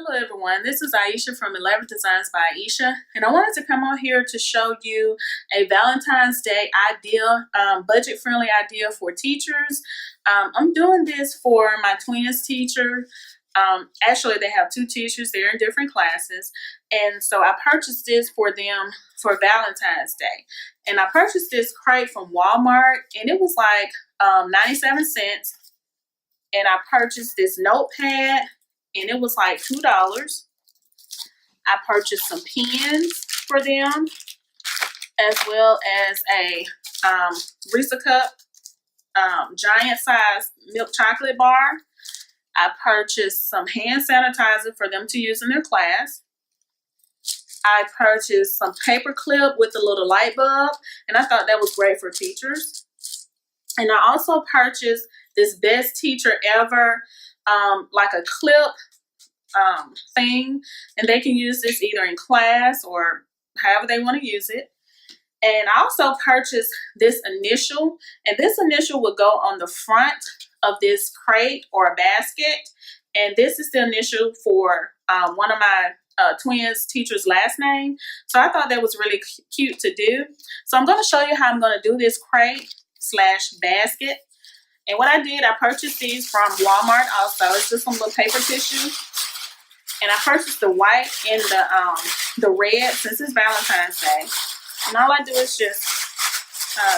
Hello everyone, this is Ieasha from Elaborate Designs by Ieasha, and I wanted to come on here to show you a Valentine's Day idea, budget-friendly idea for teachers. I'm doing this for my twins teacher. Actually, they have two teachers, they're in different classes, and so I purchased this for them for Valentine's Day. And I purchased this crate from Walmart, and it was like 97 cents. And I purchased this notepad, and it was like $2. I purchased some pens for them, as well as a Reese cup giant size milk chocolate bar. I purchased some hand sanitizer for them to use in their class. I purchased some paper clip with a little light bulb, and I thought that was great for teachers. And I also purchased this best teacher ever, like a clip thing, and they can use this either in class or however they want to use it. And I also purchased this initial, and this initial would go on the front of this crate or a basket, and this is the initial for one of my twins teacher's last name. So I thought that was really cute to do. So I'm going to show you how I'm going to do this crate slash basket. And what I did, I purchased these from Walmart also. It's just some little paper tissue. And I purchased the white and the red since it's Valentine's Day. And all I do is just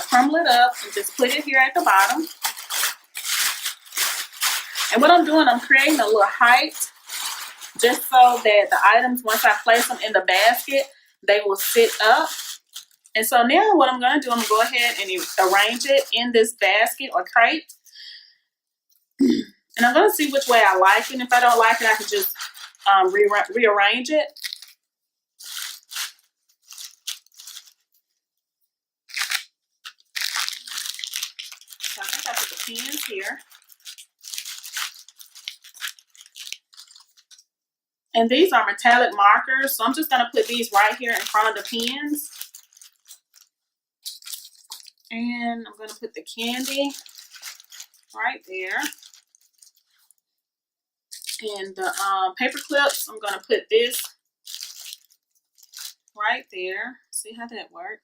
crumble it up and just put it here at the bottom. And what I'm doing, I'm creating a little height just so that the items, once I place them in the basket, they will sit up. And so now what I'm going to do, I'm going to go ahead and arrange it in this basket or crate. And I'm going to see which way I like it. And if I don't like it, I can just rearrange it. So I think I put the pins here. And these are metallic markers, so I'm just going to put these right here in front of the pins. And I'm going to put the candy right there. And the paper clips, I'm going to put this right there. See how that works?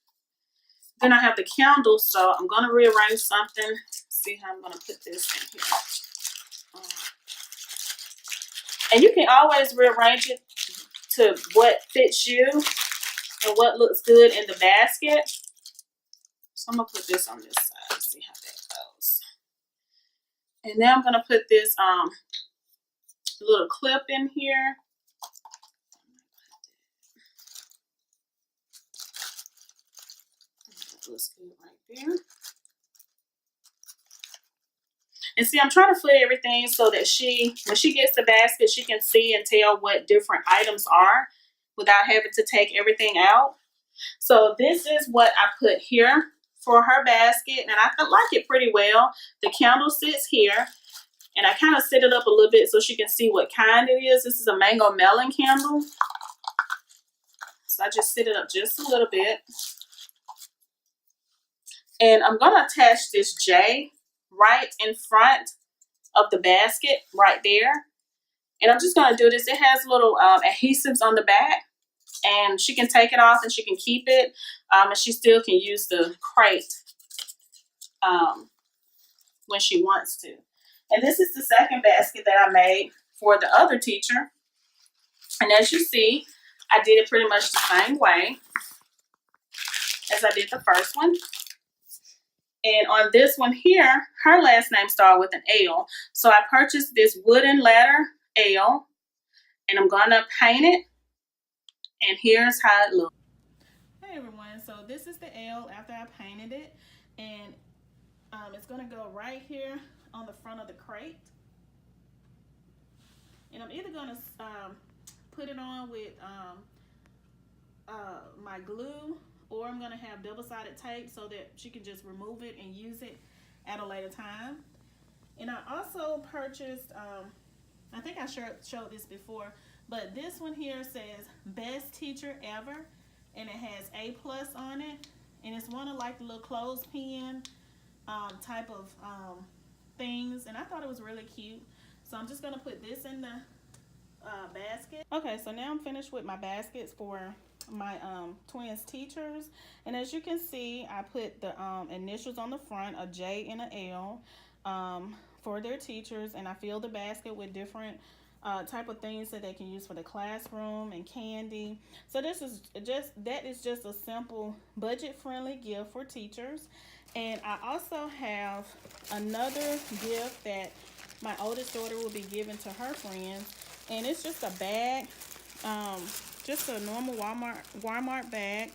Then I have the candles, so I'm going to rearrange something. See how I'm going to put this in here. And you can always rearrange it to what fits you and what looks good in the basket. So I'm going to put this on this side. See how that goes. And now I'm going to put this little clip in here. That looks good right there. And see, I'm trying to fit everything so that when she gets the basket, she can see and tell what different items are without having to take everything out. So this is what I put here for her basket, and I like it pretty well. The candle sits here, and I kind of set it up a little bit so she can see what kind it is. This is a mango melon candle. So I just set it up just a little bit. And I'm going to attach this J right in front of the basket right there. And I'm just going to do this. It has little adhesives on the back, and she can take it off and she can keep it, and she still can use the crate when she wants to. And this is the second basket that I made for the other teacher. And as you see, I did it pretty much the same way as I did the first one. And on this one here, her last name started with an L. So I purchased this wooden letter L, and I'm going to paint it. And here's how it looks. Hey everyone, so this is the L after I painted it. And it's going to go right here on the front of the crate. And I'm either going to put it on with my glue, or I'm going to have double-sided tape so that she can just remove it and use it at a later time. And I also purchased, I think I showed this before, but this one here says Best Teacher Ever, and it has A+ on it. And it's one of like the little clothespin type of things, and I thought it was really cute. So I'm just going to put this in the basket. basket. Okay, so now I'm finished with my baskets for my twins teachers, and as you can see, I put the initials on the front, a J and a L, for their teachers, and I filled the basket with different type of things that they can use for the classroom and candy. So that is just a simple budget friendly gift for teachers. And I also have another gift that my oldest daughter will be giving to her friends, and it's just a bag, just a normal Walmart bag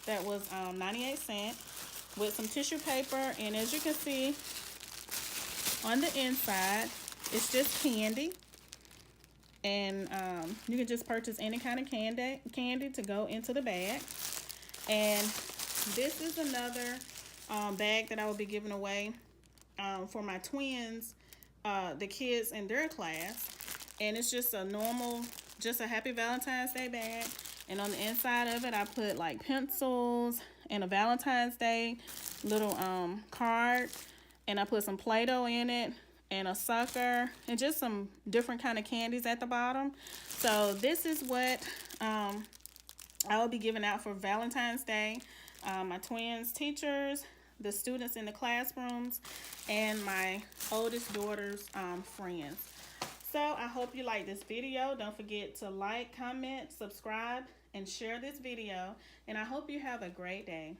that was 98 cents with some tissue paper. And as you can see on the inside, it's just candy, and you can just purchase any kind of candy to go into the bag. And this is another bag that I will be giving away for my twins, the kids in their class. And it's just a normal, just a happy Valentine's Day bag. And on the inside of it, I put like pencils and a Valentine's Day little card, and I put some Play-Doh in it and a sucker and just some different kind of candies at the bottom. So this is what I will be giving out for Valentine's Day. My twins teachers, the students in the classrooms, and my oldest daughter's friends. So I hope you like this video. Don't forget to like, comment, subscribe, and share this video. And I hope you have a great day.